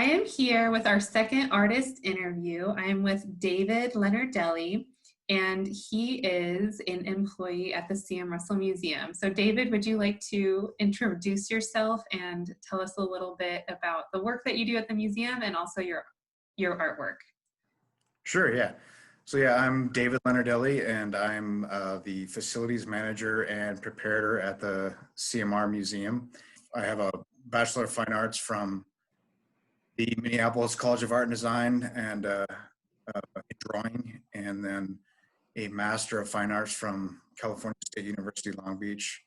I am here with our second artist interview. I am with David Leonardelli, and he is an employee at the C.M. Russell Museum. So David, would you like to introduce yourself and tell us a little bit about the work that you do at the museum and also your artwork? Sure, yeah. So yeah, I'm David Leonardelli, and I'm the facilities manager and preparator at the CMR Museum. I have a Bachelor of Fine Arts from the Minneapolis College of Art and Design and in drawing, and then a Master of Fine Arts from California State University, Long Beach,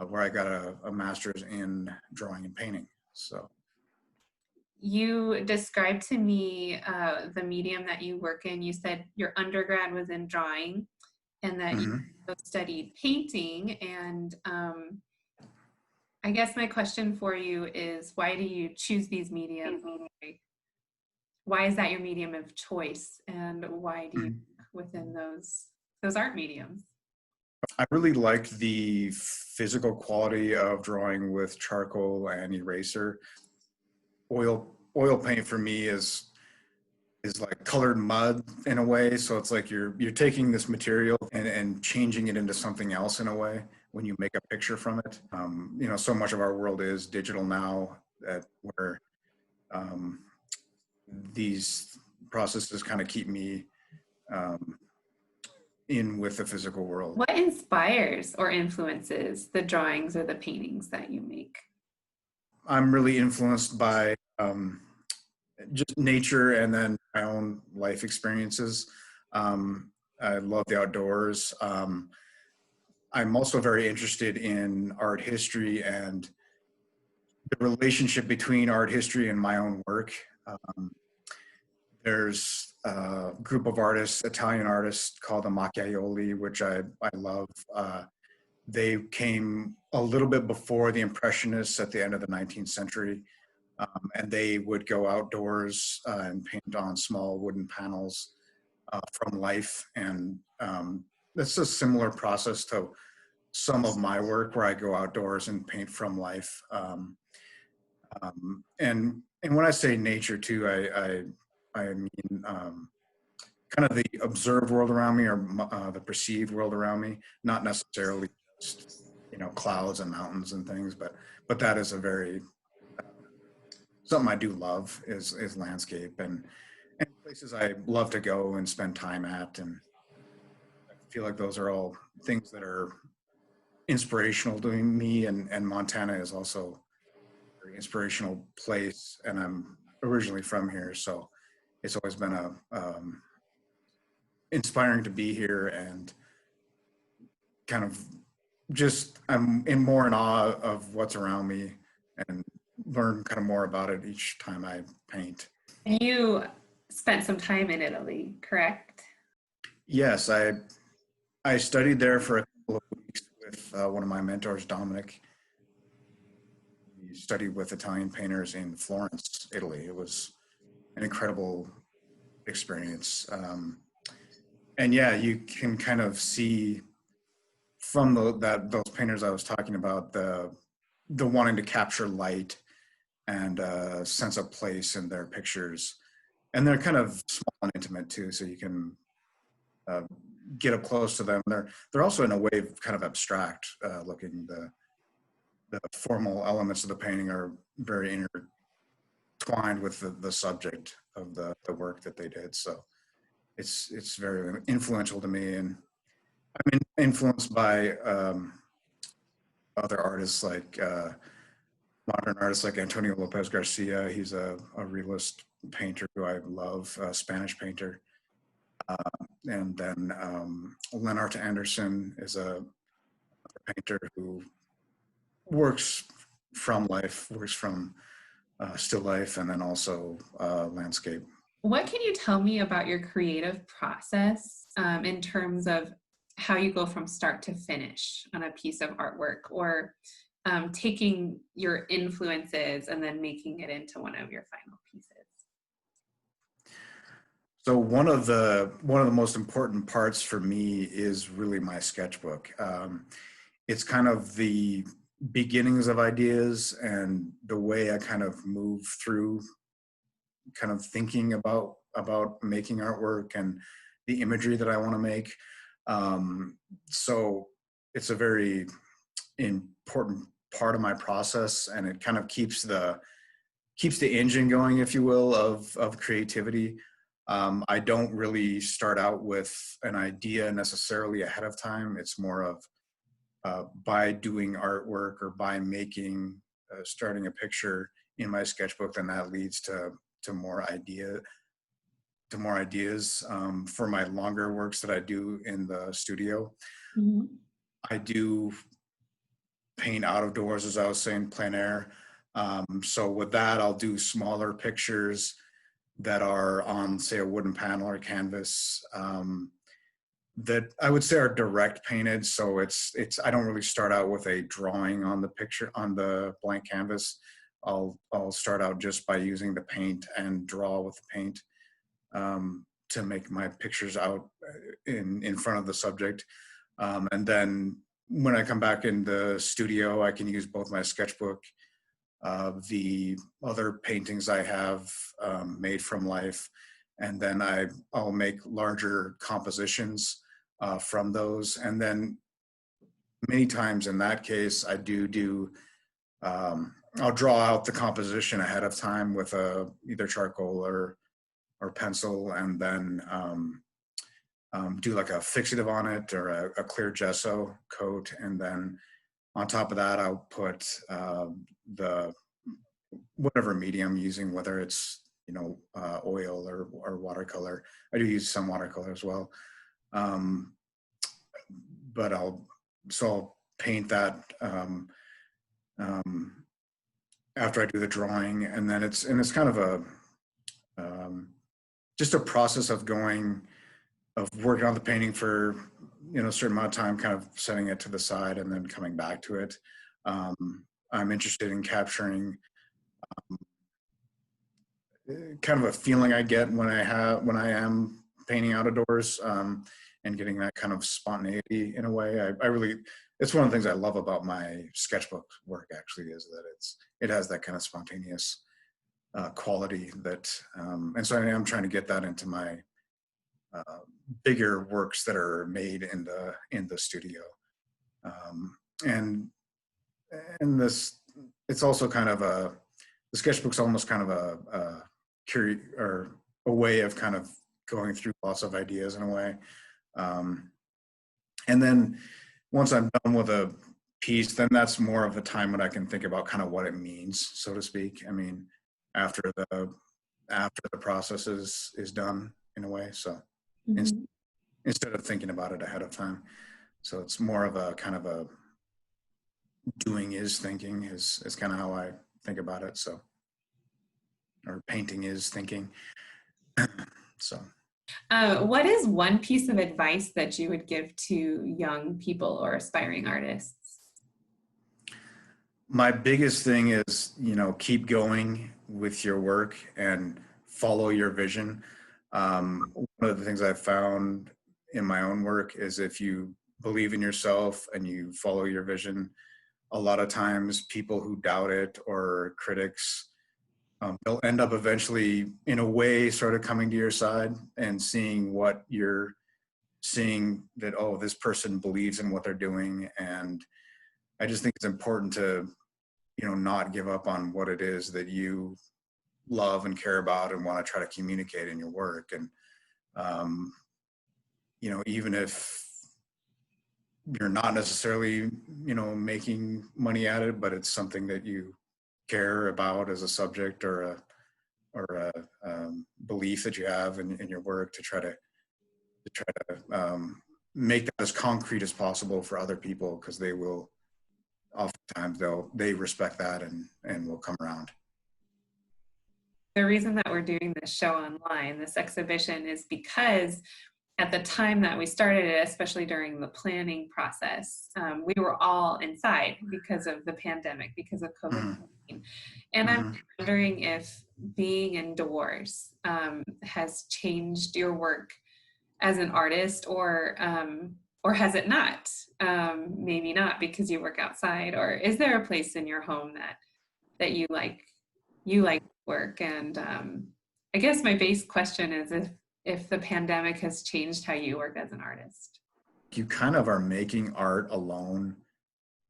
where I got a master's in drawing and painting. So. You described to me the medium that you work in. You said your undergrad was in drawing and that you studied painting. And I guess my question for you is, why do you choose these mediums? Why is that your medium of choice? And why do you within those art mediums? I really like the physical quality of drawing with charcoal and eraser. Oil paint for me is like colored mud in a way. So it's like you're taking this material and changing it into something else in a way when you make a picture from it. You know, so much of our world is digital now that where these processes kind of keep me in with the physical world. What inspires or influences the drawings or the paintings that you make? I'm really influenced by just nature and then my own life experiences. I love the outdoors. I'm also very interested in art history and the relationship between art history and my own work. There's a group of artists, Italian artists called the Macchiaioli, which I love. They came a little bit before the Impressionists at the end of the 19th century. And they would go outdoors and paint on small wooden panels from life. And it's a similar process to some of my work where I go outdoors and paint from life. And when I say nature too, I mean kind of the observed world around me or the perceived world around me, not necessarily just, you know, clouds and mountains and things, but that is a very something I do love is landscape and places I love to go and spend time at. And I feel like those are all things that are inspirational to me. And Montana is also a very inspirational place. And I'm originally from here. So it's always been inspiring to be here and kind of just, I'm more in awe of what's around me and learn kind of more about it each time I paint. You spent some time in Italy, correct? Yes, I studied there for a couple of weeks with one of my mentors, Dominic. We studied with Italian painters in Florence, Italy. It was an incredible experience. And yeah, you can kind of see from those painters I was talking about, the wanting to capture light and a sense of place in their pictures. And they're kind of small and intimate too, so you can get up close to them. They're also in a way kind of abstract looking. The formal elements of the painting are very intertwined with the subject of the work that they did. So it's very influential to me, and I'm influenced by other artists like modern artists like Antonio Lopez Garcia. He's a realist painter who I love, a Spanish painter. And then Lennart Anderson is a painter who works from life, works from still life, and then also landscape. What can you tell me about your creative process in terms of how you go from start to finish on a piece of artwork, or taking your influences and then making it into one of your final pieces? So one of the most important parts for me is really my sketchbook. It's kind of the beginnings of ideas and the way I kind of move through kind of thinking about making artwork and the imagery that I want to make. So it's a very important part of my process, and it kind of keeps the engine going, if you will, of creativity. I don't really start out with an idea necessarily ahead of time. It's more of by doing artwork or by making, starting a picture in my sketchbook, then that leads to more ideas for my longer works that I do in the studio. Mm-hmm. I do paint out of doors, as I was saying, plein air. So with that, I'll do smaller pictures that are on, say, a wooden panel or canvas, that I would say are direct painted. So I don't really start out with a drawing on the picture, on the blank canvas. I'll start out just by using the paint and draw with the paint to make my pictures out in front of the subject. And then when I come back in the studio, I can use both my sketchbook, the other paintings I have made from life, and then I'll make larger compositions from those. And then many times in that case, I do I'll draw out the composition ahead of time with either charcoal or pencil, and then do like a fixative on it or a clear gesso coat. And then on top of that, I'll put the whatever medium I'm using, whether it's oil or watercolor. I do use some watercolor as well, but I'll paint that after I do the drawing, and then it's kind of a just a process of working on the painting for a certain amount of time, kind of setting it to the side and then coming back to it. I'm interested in capturing kind of a feeling I get when I am painting out of doors, and getting that kind of spontaneity in a way. It's one of the things I love about my sketchbook work, actually, is that it has that kind of spontaneous quality that, and so I am trying to get that into my bigger works that are made in the studio. And this, it's also kind of the sketchbook's almost kind of a way of kind of going through lots of ideas in a way. And then once I'm done with a piece, then that's more of a time when I can think about kind of what it means, so to speak. I mean, after the process is done in a way. So Mm-hmm. instead of thinking about it ahead of time. So it's more of a kind of a doing is thinking is kind of how I think about it. So, or painting is thinking. So. What is one piece of advice that you would give to young people or aspiring artists? My biggest thing is, keep going with your work and follow your vision. One of the things I've found in my own work is if you believe in yourself and you follow your vision, a lot of times people who doubt it or critics, they'll end up eventually, in a way, sort of coming to your side and seeing what you're seeing, that, oh, this person believes in what they're doing. And I just think it's important to, not give up on what it is that you love and care about and want to try to communicate in your work. And, even if you're not necessarily, making money at it, but it's something that you care about as a subject or a belief that you have in your work, to try to make that as concrete as possible for other people, because they will oftentimes they respect that and will come around. The reason that we're doing this show online, this exhibition, is because at the time that we started it, especially during the planning process, we were all inside because of the pandemic, because of COVID-19. And I'm wondering if being indoors has changed your work as an artist, or has it not? Maybe not, because you work outside. Or is there a place in your home that you like work, and I guess my base question is if the pandemic has changed how you work as an artist. You kind of are making art alone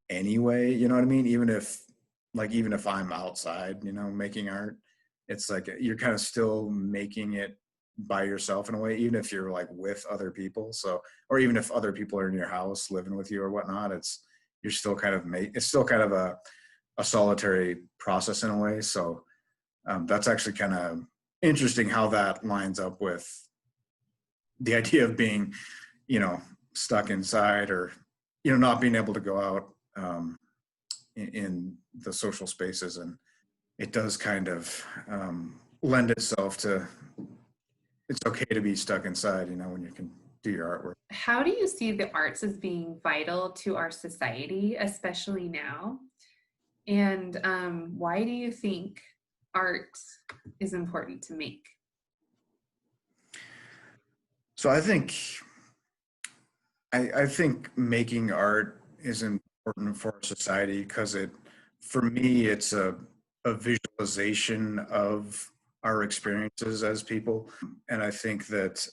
anyway, you know what I mean? Even if I'm outside, making art, it's like you're kind of still making it by yourself in a way, even if you're like with other people. So, or even if other people are in your house living with you or whatnot, you're still kind of it's still kind of a solitary process in a way. So that's actually kind of interesting how that lines up with the idea of being, stuck inside, or, not being able to go out in the social spaces. And it does kind of lend itself to, it's okay to be stuck inside, when you can do your artwork. How do you see the arts as being vital to our society, especially now? And why do you think art is important to make? So I think making art is important for society because for me, it's a visualization of our experiences as people. And I think that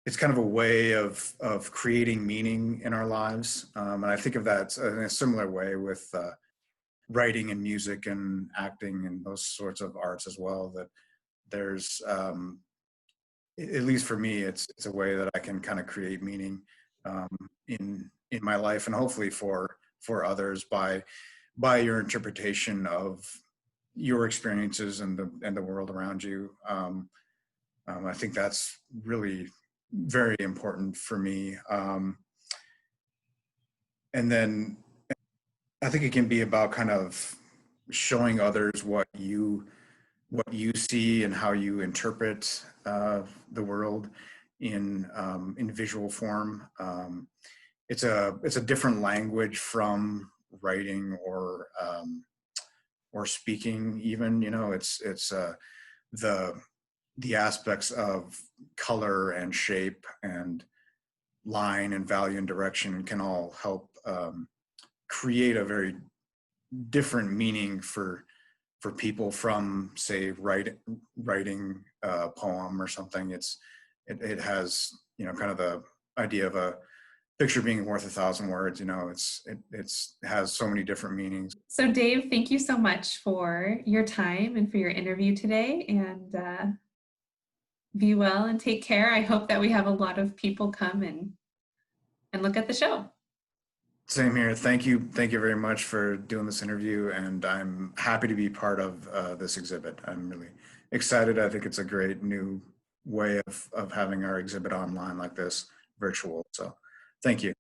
it's kind of a way of creating meaning in our lives. And I think of that in a similar way with writing and music and acting and those sorts of arts as well, that there's, at least for me, it's a way that I can kind of create meaning in my life, and hopefully for others by your interpretation of your experiences and the world around you. I think that's really very important for me. And then I think it can be about kind of showing others what you see and how you interpret the world in visual form. It's a different language from writing or speaking even. It's the aspects of color and shape and line and value and direction can all help create a very different meaning for people from, say, writing a poem or something. It has, kind of the idea of a picture being worth 1,000 words. It has so many different meanings. So Dave, thank you so much for your time and for your interview today, and be well and take care. I hope that we have a lot of people come and look at the show. Same here. Thank you very much for doing this interview, and I'm happy to be part of this exhibit. I'm really excited. I think it's a great new way of having our exhibit online like this, virtual. So thank you.